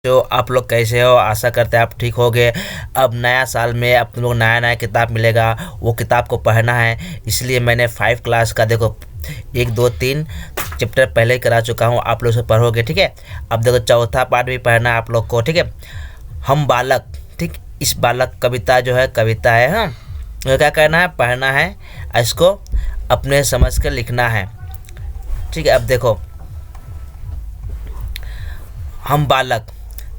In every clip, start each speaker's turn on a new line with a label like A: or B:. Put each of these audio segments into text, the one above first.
A: तो आप लोग कैसे हो? आशा करते हैं आप ठीक हो गए। अब नया साल में आप लोग नया नया किताब मिलेगा, वो किताब को पढ़ना है। इसलिए मैंने 5 क्लास का देखो 1 2 3 चैप्टर पहले ही करा चुका हूँ, आप लोग से पढ़ोगे, ठीक है। अब देखो चौथा पार्ट भी पढ़ना है आप लोग को, ठीक है। हम बालक, ठीक, इस बालक कविता जो है कविता है, हाँ, तो क्या करना है, पढ़ना है, इसको अपने समझ कर लिखना है, ठीक है। अब देखो हम बालक,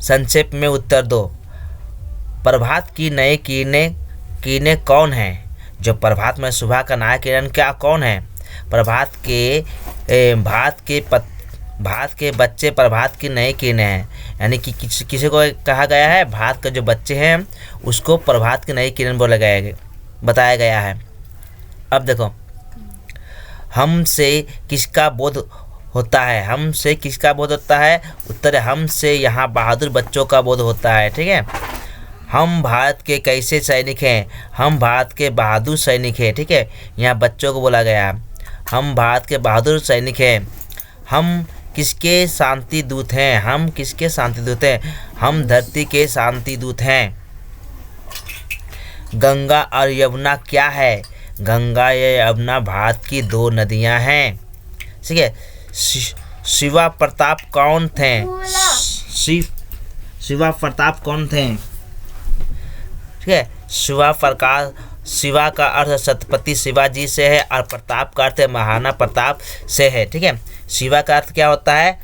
A: संक्षेप में उत्तर दो। प्रभात की नई किरणें किरणें कौन है? जो प्रभात में सुबह का नया किरण क्या कौन है? प्रभात के भारत के बच्चे प्रभात की नई किरणें हैं। यानी कि किसी को कहा गया है भारत के जो बच्चे हैं उसको प्रभात की नई किरण बताया गया है। अब देखो हमसे किसका बोध होता है? हमसे किसका बोध होता है? उत्तर है हमसे यहाँ बहादुर बच्चों का बोध होता है, ठीक है। हम भारत के कैसे सैनिक हैं? हम भारत के बहादुर सैनिक हैं, ठीक है। यहाँ बच्चों को बोला गया है हम भारत के बहादुर सैनिक हैं। हम किसके शांति दूत हैं? हम किसके शांति दूत हैं? हम धरती के शांति दूत हैं। गंगा और यमुना क्या है? गंगा या यमुना भारत की 2 नदियां हैं, ठीक है। शिवा प्रताप कौन थे? शिवा प्रताप कौन थे? ठीक है। शिवा का अर्थ छत्रपति शिवाजी से है और प्रताप का अर्थ महाराणा प्रताप से है, ठीक है। शिवा का अर्थ क्या होता है?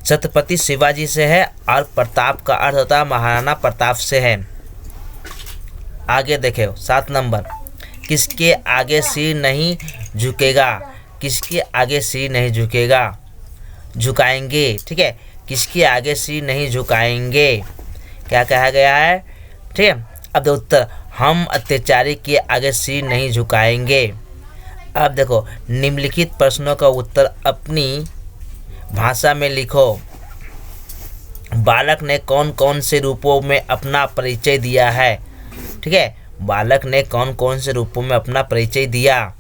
A: छत्रपति शिवाजी से है और प्रताप का अर्थ होता है महाराणा प्रताप से है। आगे देखो 7 नंबर, किसके आगे सिर नहीं झुकेगा? किसके आगे सिर नहीं झुकेगा? झुकाएंगे, ठीक है। किसके आगे सिर नहीं झुकाएंगे, क्या कहा गया है, ठीक है। अब उत्तर हम अत्याचारी के आगे सिर नहीं झुकाएंगे। अब देखो निम्नलिखित प्रश्नों का उत्तर अपनी भाषा में लिखो। बालक ने कौन कौन से रूपों में अपना परिचय दिया है? ठीक है, बालक ने कौन कौन से रूपों में अपना परिचय दिया?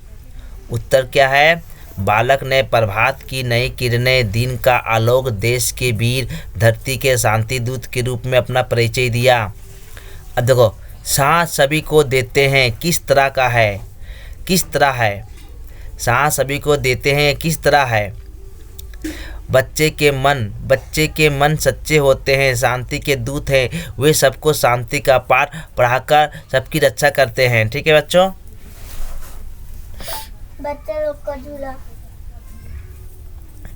A: उत्तर क्या है? बालक ने प्रभात की नई किरणें, दिन का आलोक, देश के वीर, धरती के शांति दूत के रूप में अपना परिचय दिया। अब देखो सांस सभी को देते हैं किस तरह का है? किस तरह है? सांस सभी को देते हैं किस तरह है? बच्चे के मन सच्चे होते हैं, शांति के दूत हैं, वे सबको शांति का पाठ पढ़ाकर सबकी रक्षा करते हैं। ठीक है बच्चों,
B: बच्चे लोग का झूला।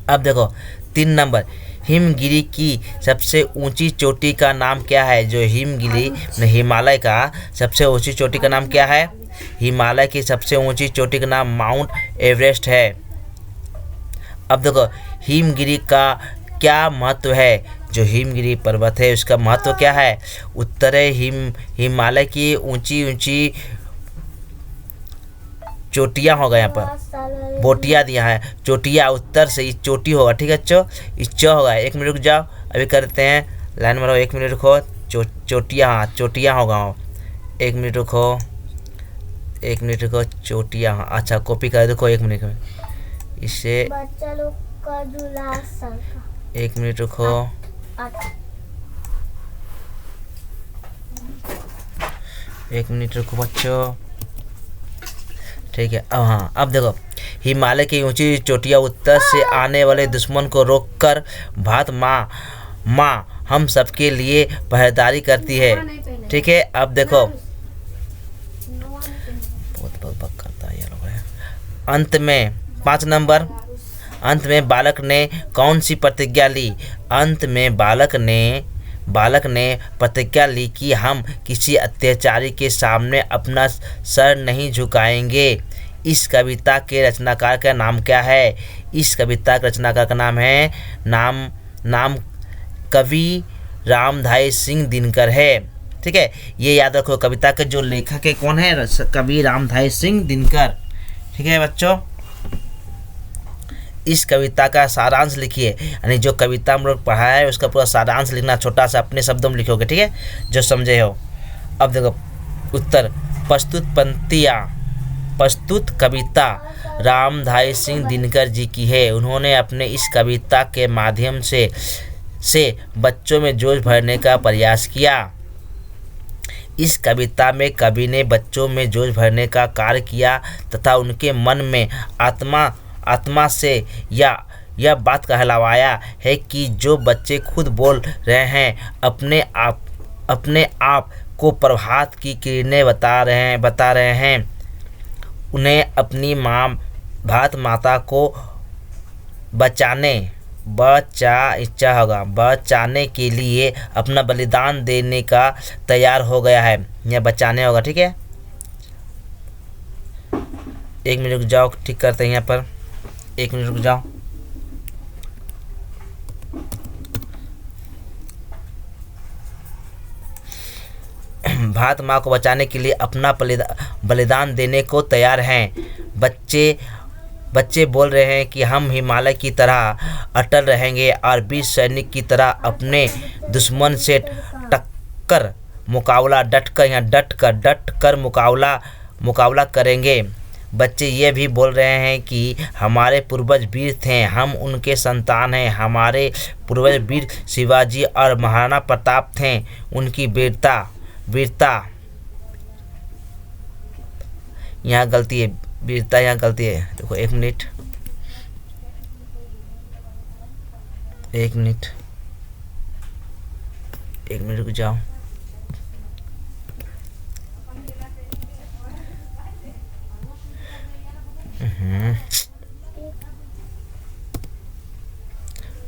A: अब देखो 3 नंबर, हिमगिरी की सबसे ऊंची चोटी का नाम क्या है? जो हिमगिरी हिमालय का सबसे ऊंची चोटी का नाम क्या है? हिमालय की सबसे ऊंची चोटी का नाम माउंट एवरेस्ट है। अब देखो हिमगिरी का क्या महत्व है? जो हिमगिरी पर्वत है उसका महत्व क्या है? उत्तर है हिमालय की ऊंची ऊंची चोटियाँ होगा, यहाँ पर बोटियाँ दिया है, चोटियाँ, उत्तर से इस चोटी होगा। ठीक है बच्चों, इस च होगा। 1 मिनट रुक जाओ, अभी करते हैं, लाइन में रहो, 1 मिनट रुको। चोटियाँ, हाँ चोटियाँ होगा। 1 मिनट रुको, 1 मिनट रुको, चोटियाँ, हाँ अच्छा कॉपी कर देखो 1 मिनट में इससे
B: बच्चा लोग का झूला
A: 1 मिनट रुको, 1 मिनट रुको बच्चों। ठीक है, अब हाँ, अब देखो हिमालय की ऊंची चोटियाँ उत्तर से आने वाले दुश्मन को रोककर भारत माँ हम सबके लिए पहरेदारी करती है। ठीक है, अब देखो बहुत बक करता है ये लोग। अंत में 5 नंबर, अंत में बालक ने कौन सी प्रतिज्ञा ली? अंत में बालक ने प्रतिज्ञा ली कि हम किसी अत्याचारी के सामने अपना सर नहीं झुकाएंगे। इस कविता के रचनाकार का नाम क्या है? इस कविता के रचनाकार का नाम है नाम कवि रामधारी सिंह दिनकर है। ठीक है, ये याद रखो, कविता के जो लेखक है कौन है? कवि रामधारी सिंह दिनकर। ठीक है बच्चों, इस कविता का सारांश लिखिए, यानी जो कविता हम लोग पढ़ा है उसका पूरा सारांश लिखना, छोटा सा अपने शब्दों में लिखोगे। ठीक है, जो समझे हो। अब देखो उत्तर, प्रस्तुत कविता रामधारी सिंह दिनकर जी की है। उन्होंने अपने इस कविता के माध्यम से से बच्चों में जोश भरने का प्रयास किया। इस कविता में कवि ने बच्चों में जोश भरने का कार्य किया तथा उनके मन में आत्मा से यह बात कहलवाया है कि जो बच्चे खुद बोल रहे हैं, अपने आप को प्रभात की किरणें बता रहे हैं, उन्हें अपनी भारत माता को बचाने के लिए अपना बलिदान देने का तैयार हो गया है। यह बचाने होगा, ठीक है। 1 मिनट रुक जाओ, ठीक करते हैं यहाँ पर। 1 मिनट रुक जाओ। भारत माँ को बचाने के लिए अपना बलिदान देने को तैयार हैं। बच्चे बोल रहे हैं कि हम हिमालय की तरह अटल रहेंगे और वीर सैनिक की तरह अपने दुश्मन से डटकर मुकाबला करेंगे। बच्चे ये भी बोल रहे हैं कि हमारे पूर्वज वीर थे, हम उनके संतान हैं। हमारे पूर्वज वीर शिवाजी और महाराणा प्रताप थे। उनकी वीरता यहाँ गलती है, वीरता यहाँ गलती है। देखो 1 मिनट 1 मिनट 1 मिनट रुक जाओ।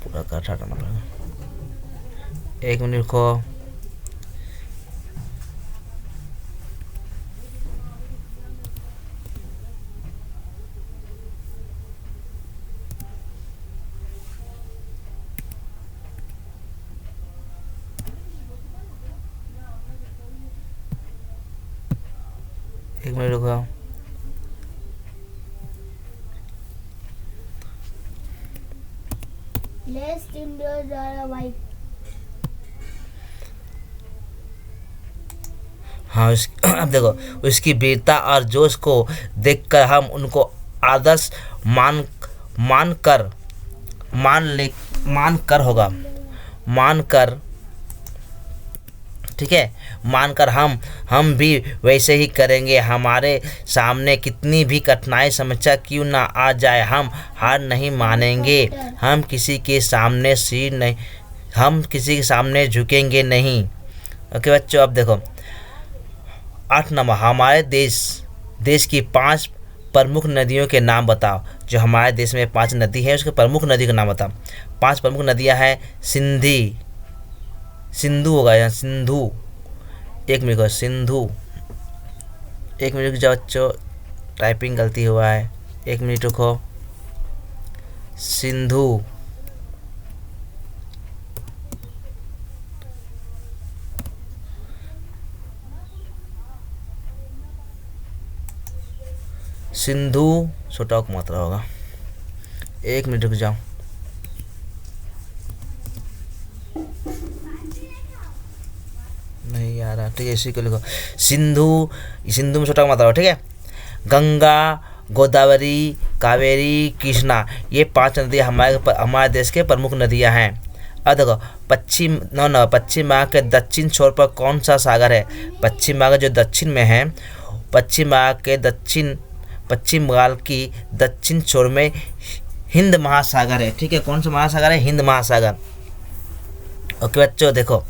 A: पूरा काट हटाना पड़ेगा। 1 मिनट रुको। एक मिनट रुको। हाँ, अब देखो, उसकी वीरता और जोश को देखकर हम उनको आदर्श मान कर ठीक है, मानकर हम भी वैसे ही करेंगे। हमारे सामने कितनी भी कठिनाई समस्या क्यों ना आ जाए, हम हार नहीं मानेंगे। हम किसी के सामने झुकेंगे नहीं। ओके बच्चों, अब देखो 8 नंबर, हमारे देश की 5 प्रमुख नदियों के नाम बताओ। जो हमारे देश में 5 नदी है, उसके प्रमुख नदी का नाम बताओ। 5 प्रमुख नदियां हैं। सिंधु होगा यहाँ, सिंधु। 1 मिनट, सिंधु। 1 मिनट रुक जाओ बच्चों, टाइपिंग गलती हुआ है। 1 मिनट रुको। सिंधु, छोटा मात्रा होगा। 1 मिनट रुक जाओ। नहीं आ रहा, ठीक है, इसी को लिखो। सिंधु में छोटा मात्रा हो, ठीक है। गंगा, गोदावरी, कावेरी, कृष्णा, ये 5 नदियाँ हमारे देश के प्रमुख नदियाँ हैं। अब देखो पश्चिम बंगाल के दक्षिण छोर पर कौन सा सागर है? पश्चिम बंगाल जो दक्षिण में है, पश्चिम बंगाल की दक्षिण छोर में हिंद महासागर है, ठीक है। कौन सा महासागर है? हिंद महासागर। ओके बच्चों, देखो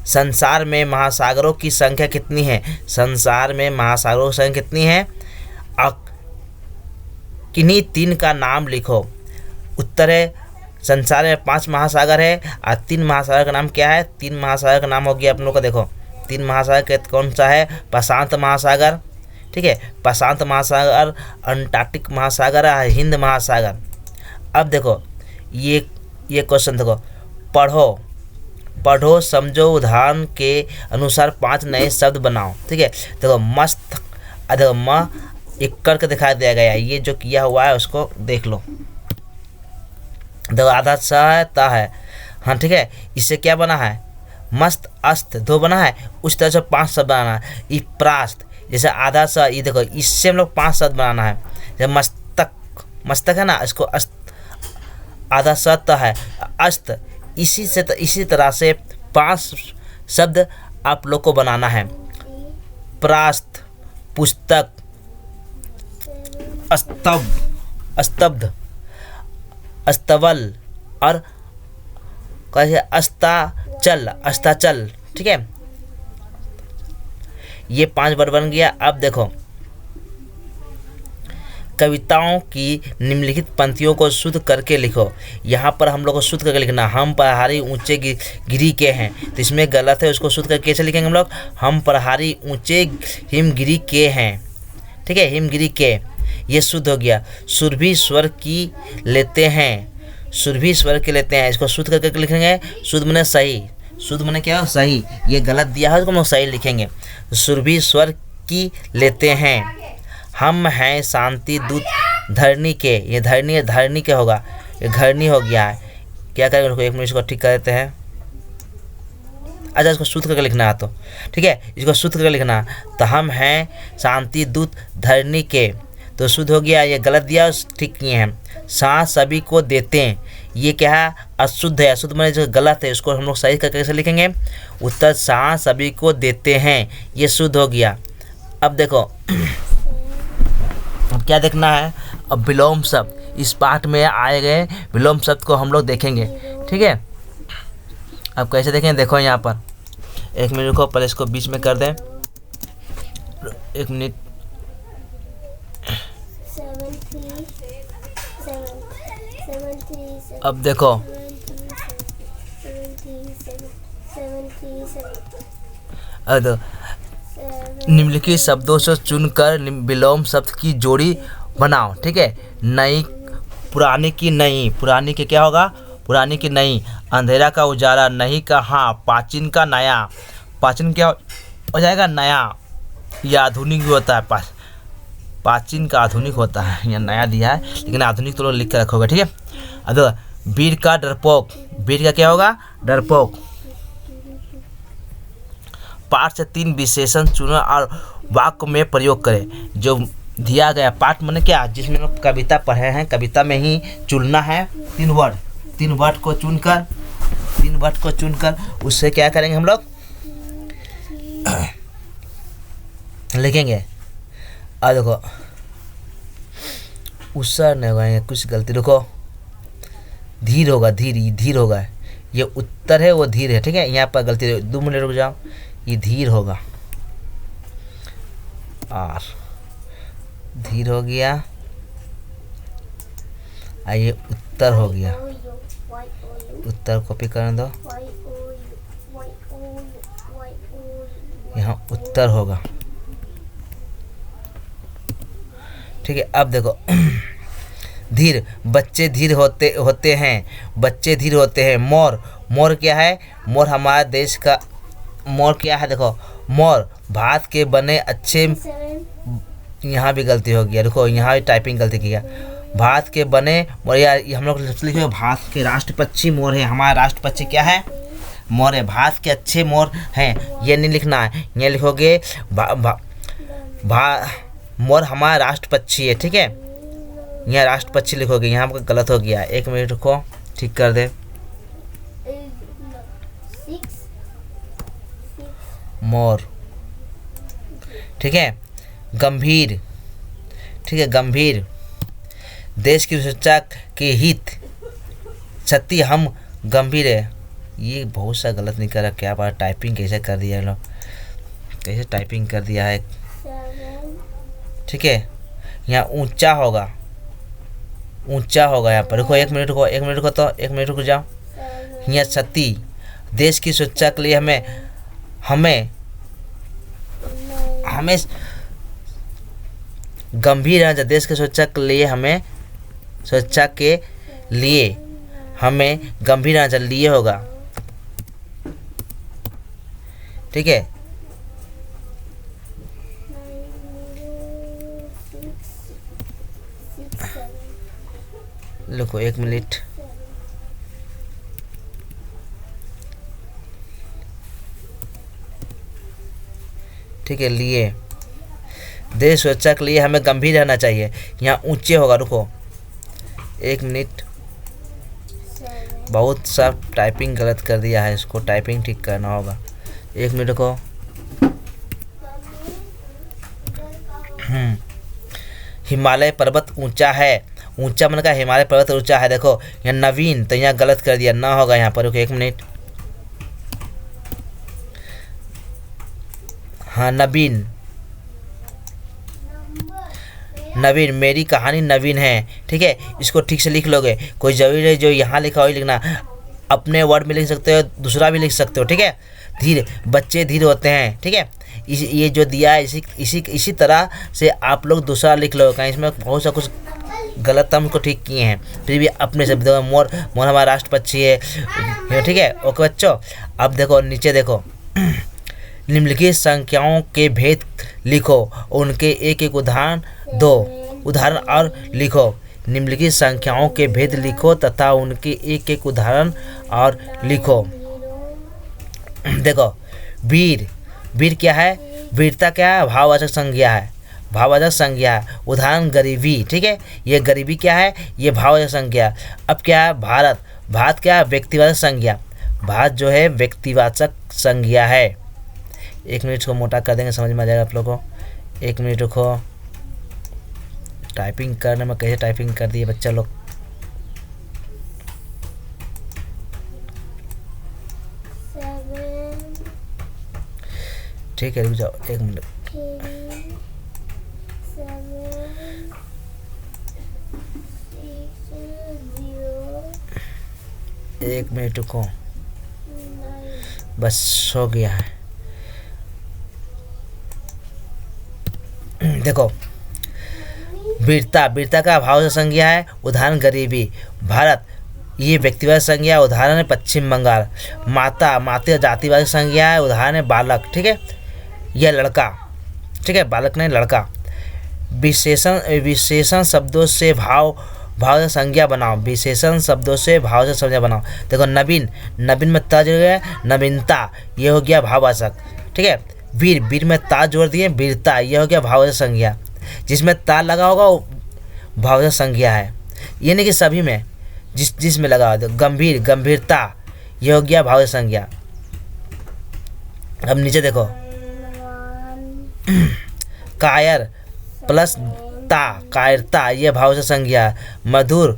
A: संसार में महासागरों की संख्या कितनी है? संसार में महासागरों की संख्या कितनी है? किन्हीं 3 का नाम लिखो। उत्तर है संसार में 5 महासागर है और 3 महासागर का नाम क्या है? 3 महासागर का नाम हो गया अपन लोग का, देखो 3 महासागर कौन सा है? प्रशांत महासागर, ठीक है, प्रशांत महासागर, अंटार्कटिक महासागर और हिंद महासागर। अब देखो ये क्वेश्चन देखो, पढ़ो समझो, उदाहरण के अनुसार 5 नए शब्द बनाओ, ठीक है। देखो मस्त, देखो म एक करके दिखा दिया गया है, ये जो किया हुआ है उसको देख लो। देखो आधा स है, ता है, हाँ ठीक है। इससे क्या बना है? मस्त, अस्त, 2 बना है। उस तरह से 5 शब्द बनाना है। इप्रास्त, जैसे आधा स, ये देखो इससे हम लोग 5 शब्द बनाना है। जैसे मस्तक है ना, इसको अस्त, आधा स त है, अस्त इसी तरह से 5 शब्द आप लोग को बनाना है। प्रास्त, पुस्तक, स्तब्ध, अस्तबल और कैसे अस्ताचल। ठीक है, ये 5 वर्ड बन गया। अब देखो, कविताओं की निम्नलिखित पंक्तियों को शुद्ध करके लिखो। यहाँ पर हम लोग को शुद्ध करके लिखना, हम पहाड़ी ऊंचे गिरी के हैं, तो इसमें गलत है, उसको शुद्ध करके कैसे लिखेंगे हम लोग? हम पहाड़ी ऊंचे हिमगिरी के हैं। ठीक है, हिमगिरी के, ये शुद्ध हो गया। सुरभि स्वर की लेते हैं, सुरभि स्वर के लेते हैं, इसको शुद्ध करके लिखेंगे। शुद्ध माने सही, शुद्ध माने क्या? सही। ये गलत दिया है, उसको हम लोग सही लिखेंगे। सुरभि स्वर की लेते हैं। हम हैं शांति दूत धरनी के, ये धरनी के होगा, ये धरनी हो गया है। क्या करेंगे? एक मिनट इसको ठीक कर देते हैं। अच्छा, इसको शुद्ध करके लिखना है तो ठीक है, इसको शुद्ध करके लिखना। तो हम हैं शांति दूत धरनी के, तो शुद्ध हो गया। ये गलत दिया, ठीक किए हैं। सांस सभी को देते हैं, ये क्या है? अशुद्ध है। अशुद्ध माने जो गलत है, उसको हम लोग सही करके कैसे लिखेंगे? उत्तर सांस सभी को देते हैं, ये शुद्ध हो गया। अब देखो, अब क्या देखना है? अब विलोम शब्द, इस पाठ में आए गए विलोम शब्द को हम लोग देखेंगे। ठीक है, अब कैसे देखें? देखो यहाँ पर, एक मिनट को पहले इसको बीच में कर दें, 1 मिनट।
B: 7
A: अब देखो, निम्नलिखित शब्दों से चुनकर विलोम शब्द की जोड़ी बनाओ। ठीक है, नई, पुरानी की नई, पुरानी के क्या होगा? पुरानी की नई। अंधेरा का उजाला, नहीं का हाँ, प्राचीन का नया, प्राचीन क्या हो जाएगा? नया। यह आधुनिक भी होता है, प्राचीन का आधुनिक होता है, यह नया दिया है, लेकिन आधुनिक तो लोग लिख कर रखोगे। ठीक है, अब वीर का डरपोक, वीर का क्या होगा? डरपोक। पाठ से 3 विशेषण चुनो और वाक्य में प्रयोग करें। जो दिया गया पाठ माने क्या? जिसमें हम कविता पढ़े हैं, कविता में ही चुनना है 3 वर्ड को चुनकर उससे क्या करेंगे हम लोग? लिखेंगे। और देखो, उसर नहीं होगा, कुछ गलती, रुको, धीर होगा, धीर होगा, ये उत्तर है, वो धीर है। ठीक है, यहाँ पर गलती, 2 मिनट रुक जाओ, ये धीर होगा, और धीर हो गया, और ये उत्तर हो गया। उत्तर कॉपी करने दो, यहाँ उत्तर होगा। ठीक है, अब देखो, धीर, बच्चे धीर होते हैं, बच्चे धीर होते हैं। मोर क्या है? मोर हमारे देश का, मोर क्या है? देखो, मोर भारत के बने अच्छे, यहाँ भी गलती हो गया, देखो यहाँ भी टाइपिंग गलती किया। भारत के बने मोर, यार हम लोग लिखे भारत के राष्ट्र पक्षी मोर है, हमारा राष्ट्र पक्षी क्या है? मोर है। भारत के अच्छे मोर हैं, ये नहीं लिखना है, ये लिखोगे मोर हमारा राष्ट्र पक्षी है। ठीक है, यहाँ राष्ट्र पक्षी लिखोगे, यहाँ पर गलत हो गया। 1 मिनट को ठीक कर दे। मोर, ठीक है। गंभीर, ठीक है, गंभीर, देश की सुरक्षा के हित क्षति हम गंभीर है। ये बहुत सा गलत नहीं करा, क्या बात, टाइपिंग कैसे कर दिया लोग, कैसे टाइपिंग कर दिया है। ठीक है, यहाँ ऊंचा होगा, ऊंचा होगा यहाँ पर, रुको 1 मिनट को, 1 मिनट को, तो 1 मिनट रुक जाओ। यहाँ क्षति, देश की सुरक्षा के लिए हमें गंभीर है। देश की सुरक्षा के लिए हमें गंभीर रहना चाहिए होगा। ठीक है, लिखो 1 मिनट। ठीक है, लिए, देश सुरक्षा के लिए हमें गंभीर रहना चाहिए। यहाँ ऊंचे होगा, रुको 1 मिनट।
B: 7
A: बहुत सा टाइपिंग गलत कर दिया है, इसको टाइपिंग ठीक करना होगा। 1 मिनट को। हिमालय पर्वत ऊंचा है। ऊंचा मन का हिमालय पर्वत ऊंचा है। देखो यहाँ नवीन, तो यहाँ गलत कर दिया, ना होगा यहाँ पर। रुको 1 मिनट। हाँ नवीन, नवीन, मेरी कहानी नवीन है। ठीक है, इसको ठीक से लिख लोगे। कोई जरूरी नहीं जो यहाँ लिखा हो लिखना, अपने वर्ड में लिख सकते हो, दूसरा भी लिख सकते हो। ठीक है, धीरे, बच्चे धीरे होते हैं। ठीक है, ये जो दिया है इसी तरह से आप लोग दूसरा लिख लो। कहीं इसमें बहुत सा कुछ गलत हम को ठीक किए हैं, फिर भी अपने से देखो। मोर हमारा राष्ट्र पक्षी है। ठीक है, ओके बच्चों। अब देखो नीचे देखो, निम्नलिखित संख्याओं के भेद लिखो, उनके एक एक उदाहरण दो। उदाहरण और लिखो। निम्नलिखित संख्याओं के भेद लिखो तथा उनके एक एक उदाहरण और लिखो। देखो वीर, वीर क्या है? वीरता क्या है? भाववाचक संज्ञा है, भाववाचक संज्ञा है। उदाहरण गरीबी। ठीक है, ये गरीबी क्या है? ये भाववाचक संज्ञा। अब क्या है? भारत, भारत क्या है? व्यक्तिवाचक संज्ञा। भारत जो है व्यक्तिवाचक संज्ञा है। 1 मिनट को मोटा कर देंगे, समझ में आ जाएगा आप लोगों को। 1 मिनट रुको। टाइपिंग करने में कैसे टाइपिंग कर दिए बच्चा लोग। ठीक है, रुक जाओ 1 मिनट। 1 मिनट रुको, बस हो गया है। देखो वीरता, वीरता का भाववाचक संज्ञा है। उदाहरण गरीबी। भारत ये व्यक्तिवाचक संज्ञा है। उदाहरण है पश्चिम बंगाल। माता, माता जातिवाचक संज्ञा है। उदाहरण है बालक। ठीक है, यह लड़का। ठीक है, बालक नहीं लड़का। विशेषण, विशेषण शब्दों से भाववाचक संज्ञा बनाओ। विशेषण शब्दों से भाववाचक संज्ञा बनाओ। देखो नवीन, नवीन में ता जोड़ गया, नवीनता, ये हो गया भाववाचक। ठीक है, वीर, वीर में ता जोड़ दिए, वीरता, ये हो गया भाववाचक संज्ञा। जिसमें ता लगा होगा वो भाववाचक संज्ञा है। ये नहीं कि सभी में, जिसमें लगा हो। गंभीर, गंभीरता, ये हो गया भाववाचक संज्ञा। अब नीचे देखो, कायर प्लस ता, कायरता, ये भाववाचक संज्ञा है। मधुर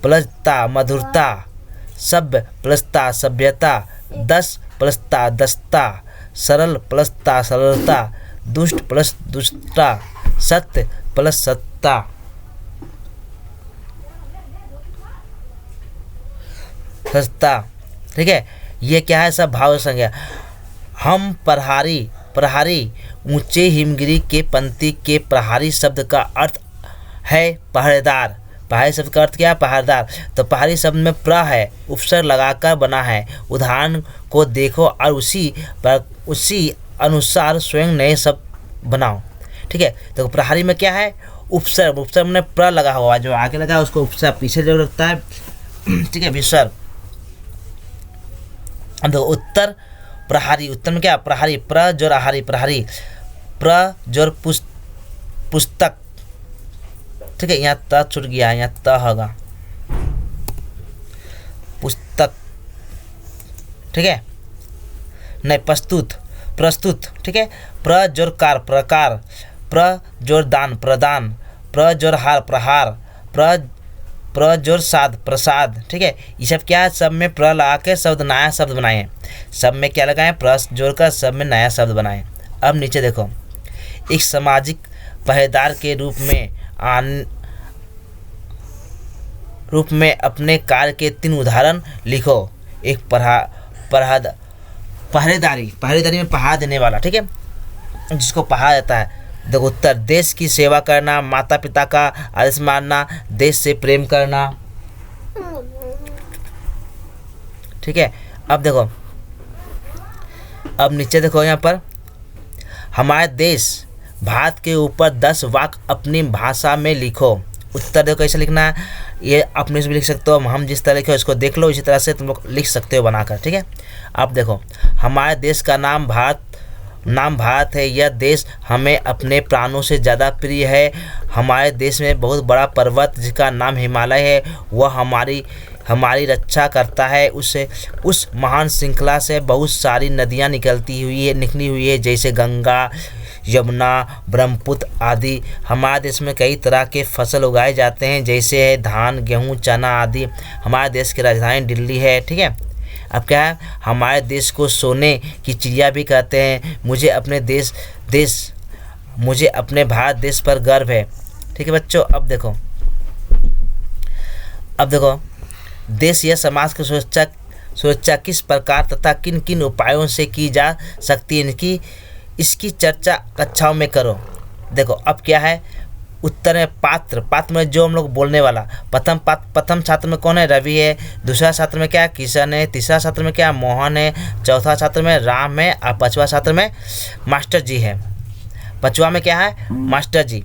A: प्लस ता, मधुरता। सभ्य प्लस ता, सभ्यता। 10 प्लस ता, दस्ता। सरल प्लस ता, सरलता। दुष्ट प्लस दुष्टता। सत्य प्लस सत्ता। सत्ता। ठीक है, ये क्या है? सब भाववाचक संज्ञा। हम प्रहारी, प्रहारी, ऊंचे हिमगिरी के पंक्ति के प्रहारी शब्द का अर्थ है पहरेदार। पहाड़ी शब्द का अर्थ क्या है? पहरेदार। तो पहाड़ी शब्द में प्र है, उपसर्ग लगाकर बना है। उदाहरण को देखो और उसी अनुसार स्वयं नए शब्द बनाओ। ठीक है, तो प्रहारी में क्या है? उपसर्ग, उपसर्ग में प्र लगा हुआ, जो आगे लगा है उसको उपसर्ग, पीछे जो लगता है ठीक है विसर्ग। अब देखो उत्तर प्रहारी, उत्तर में क्या? प्रहारी, प्र जोर आहारी, प्रहारी, प्र जोर पुस्तक। ठीक है, यहाँ त छूट गया, यहाँ त होगा पुस्तक। ठीक है, नहीं प्रस्तुत, प्रस्तुत। ठीक है, प्र जोर कार, प्रकार। प्र जोर दान, प्रदान। प्र जोर हार, प्रहार। प्र जोर साध, प्रसाद। ठीक है, ये सब क्या है? सब में प्र लगा के शब्द नया शब्द बनाए। सब में क्या लगाए? प्र जोड़ कर सब में नया शब्द बनाए। अब नीचे देखो, एक सामाजिक पहरेदार के रूप में अपने कार्य के 3 उदाहरण लिखो। एक पहरेदारी, पहरेदारी में पहरा देने वाला। ठीक है, जिसको पहरा देता है। देखो उत्तर, देश की सेवा करना, माता पिता का आदेश मानना, देश से प्रेम करना। ठीक है, अब देखो, अब नीचे देखो यहाँ पर, हमारे देश भारत के ऊपर 10 वाक्य अपनी भाषा में लिखो। उत्तर देखो कैसे लिखना है, ये अपने से भी लिख सकते हो। हम जिस तरह लिखे इसको देख लो, इसी तरह से तुम लोग लिख सकते हो बनाकर। ठीक है, अब देखो, हमारे देश का नाम भारत है। यह देश हमें अपने प्राणों से ज़्यादा प्रिय है। हमारे देश में बहुत बड़ा पर्वत जिसका नाम हिमालय है, वह हमारी रक्षा करता है। उस महान श्रृंखला से बहुत सारी नदियाँ निकली हुई है जैसे गंगा, यमुना, ब्रह्मपुत्र आदि। हमारे देश में कई तरह के फसल उगाए जाते हैं जैसे है धान, गेहूँ, चना आदि। हमारे देश की राजधानी दिल्ली है। ठीक है, अब क्या है, हमारे देश को सोने की चिड़िया भी कहते हैं। मुझे अपने भारत देश पर गर्व है। ठीक है बच्चों, अब देखो देश या समाज की सुरक्षा किस प्रकार तथा किन किन उपायों से की जा सकती है, इसकी चर्चा कक्षाओं में करो। देखो अब क्या है, उत्तर में पात्र में जो हम लोग बोलने वाला, प्रथम छात्र में कौन है, रवि है। दूसरा छात्र में क्या है, किशन है। तीसरा छात्र में क्या है, मोहन है। चौथा छात्र में राम है। और पांचवा छात्र में मास्टर जी है। पांचवा में क्या है, मास्टर जी।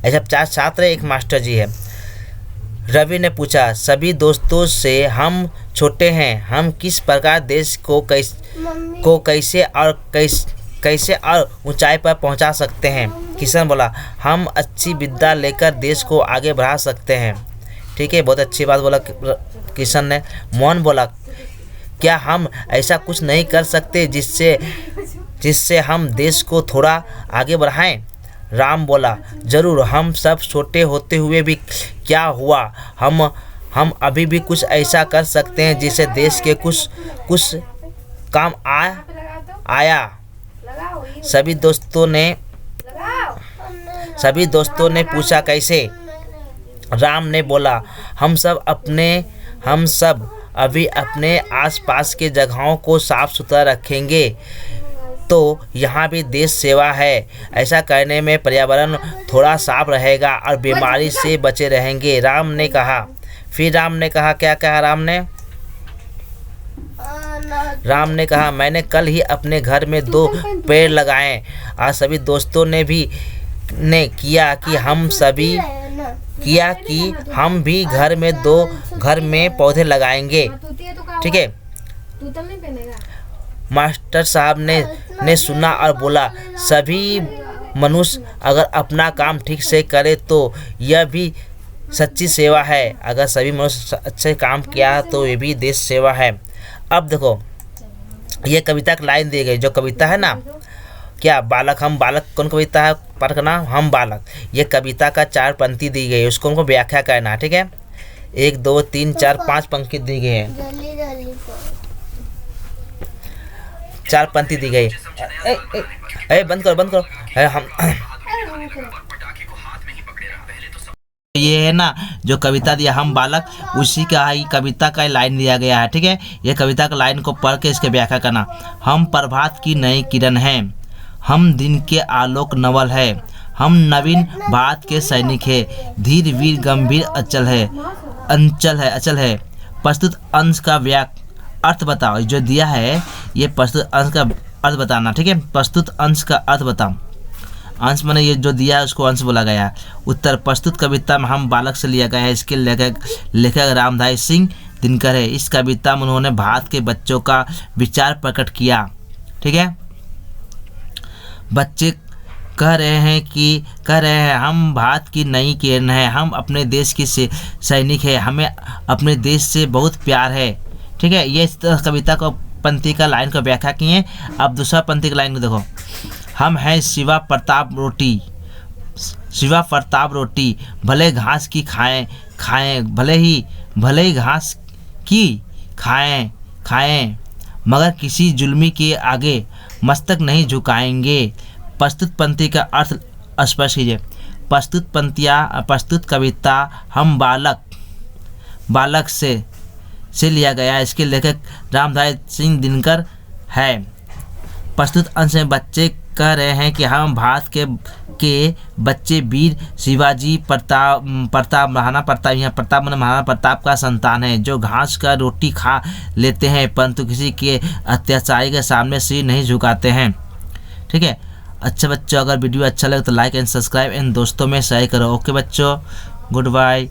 A: ऐसा 4 छात्र है, 1 मास्टर जी है। रवि ने पूछा, सभी दोस्तों से हम छोटे हैं, हम किस प्रकार देश को कैसे और ऊंचाई पर पहुंचा सकते हैं। किशन बोला, हम अच्छी विद्या लेकर देश को आगे बढ़ा सकते हैं। ठीक है, बहुत अच्छी बात बोला किशन ने। मोहन बोला, क्या हम ऐसा कुछ नहीं कर सकते जिससे हम देश को थोड़ा आगे बढ़ाएं। राम बोला, जरूर, हम सब छोटे होते हुए भी क्या हुआ, हम अभी भी कुछ ऐसा कर सकते हैं जिससे देश के कुछ काम आया। सभी दोस्तों ने पूछा, कैसे। राम ने बोला, हम सब अभी अपने आसपास के जगहों को साफ सुथरा रखेंगे तो यहाँ भी देश सेवा है। ऐसा करने में पर्यावरण थोड़ा साफ रहेगा और बीमारी से बचे रहेंगे, राम ने कहा। फिर राम ने कहा, क्या कहा राम ने कहा, मैंने कल ही अपने घर में 2 पेड़ लगाए और सभी दोस्तों ने किया कि हम भी घर में पौधे लगाएंगे। ठीक है, मास्टर साहब ने सुना और बोला, सभी मनुष्य अगर अपना काम ठीक से करे तो यह भी सच्ची सेवा है। अगर सभी मनुष्य अच्छे काम किया तो ये भी देश सेवा है। अब देखो ये कविता की लाइन दी गई, जो कविता है ना, क्या बालक हम बालक, कौन कविता है, पढ़ना हम बालक। ये कविता का 4 पंक्ति दी गई, उसको हमको व्याख्या करना है। ठीक है, 1 2 3 4 5 पंक्ति दी गई है, 4 पंक्ति दी गई। बंद करो हम ये है ना जो कविता दिया हम बालक, उसी का ही कविता का लाइन दिया गया है। ठीक है, ये कविता का लाइन को पढ़ के इसके व्याख्या करना। हम प्रभात की नई किरण हैं, हम दिन के आलोक नवल है, हम नवीन भारत के सैनिक है, धीर वीर गंभीर अचल है। प्रस्तुत अंश का अर्थ बताओ। जो दिया है ये प्रस्तुत अंश का अर्थ बताना। ठीक है, प्रस्तुत अंश का अर्थ बताओ। अंश मैंने ये जो दिया है उसको अंश बोला गया है। उत्तर, प्रस्तुत कविता में हम बालक से लिया गया है। इसके लेखक रामधारी सिंह दिनकर है। इस कविता में उन्होंने भारत के बच्चों का विचार प्रकट किया। ठीक है, बच्चे कह रहे हैं हम भारत की नई किरण है, हम अपने देश के सैनिक है, हमें अपने देश से बहुत प्यार है। ठीक है, ये इस कविता को पंक्ति का लाइन को व्याख्या किए। अब दूसरा पंक्ति का लाइन को देखो, हम हैं शिवा प्रताप रोटी, भले घास की खाएं, भले ही घास की खाएं, मगर किसी जुल्मी के आगे मस्तक नहीं झुकाएंगे। प्रस्तुत पंक्ति का अर्थ स्पष्ट कीजिए। प्रस्तुत कविता हम बालक से लिया गया। इसके लेखक रामधारी सिंह दिनकर है। प्रस्तुत अंश में बच्चे कह रहे हैं कि हम भारत के बच्चे वीर शिवाजी महाराणा प्रताप का संतान है, जो घास का रोटी खा लेते हैं परंतु किसी के अत्याचारी के सामने सिर नहीं झुकाते हैं। ठीक है, अच्छा बच्चों, अगर वीडियो अच्छा लगे तो लाइक एंड सब्सक्राइब एंड दोस्तों में शेयर करो। ओके बच्चों, गुड बाय।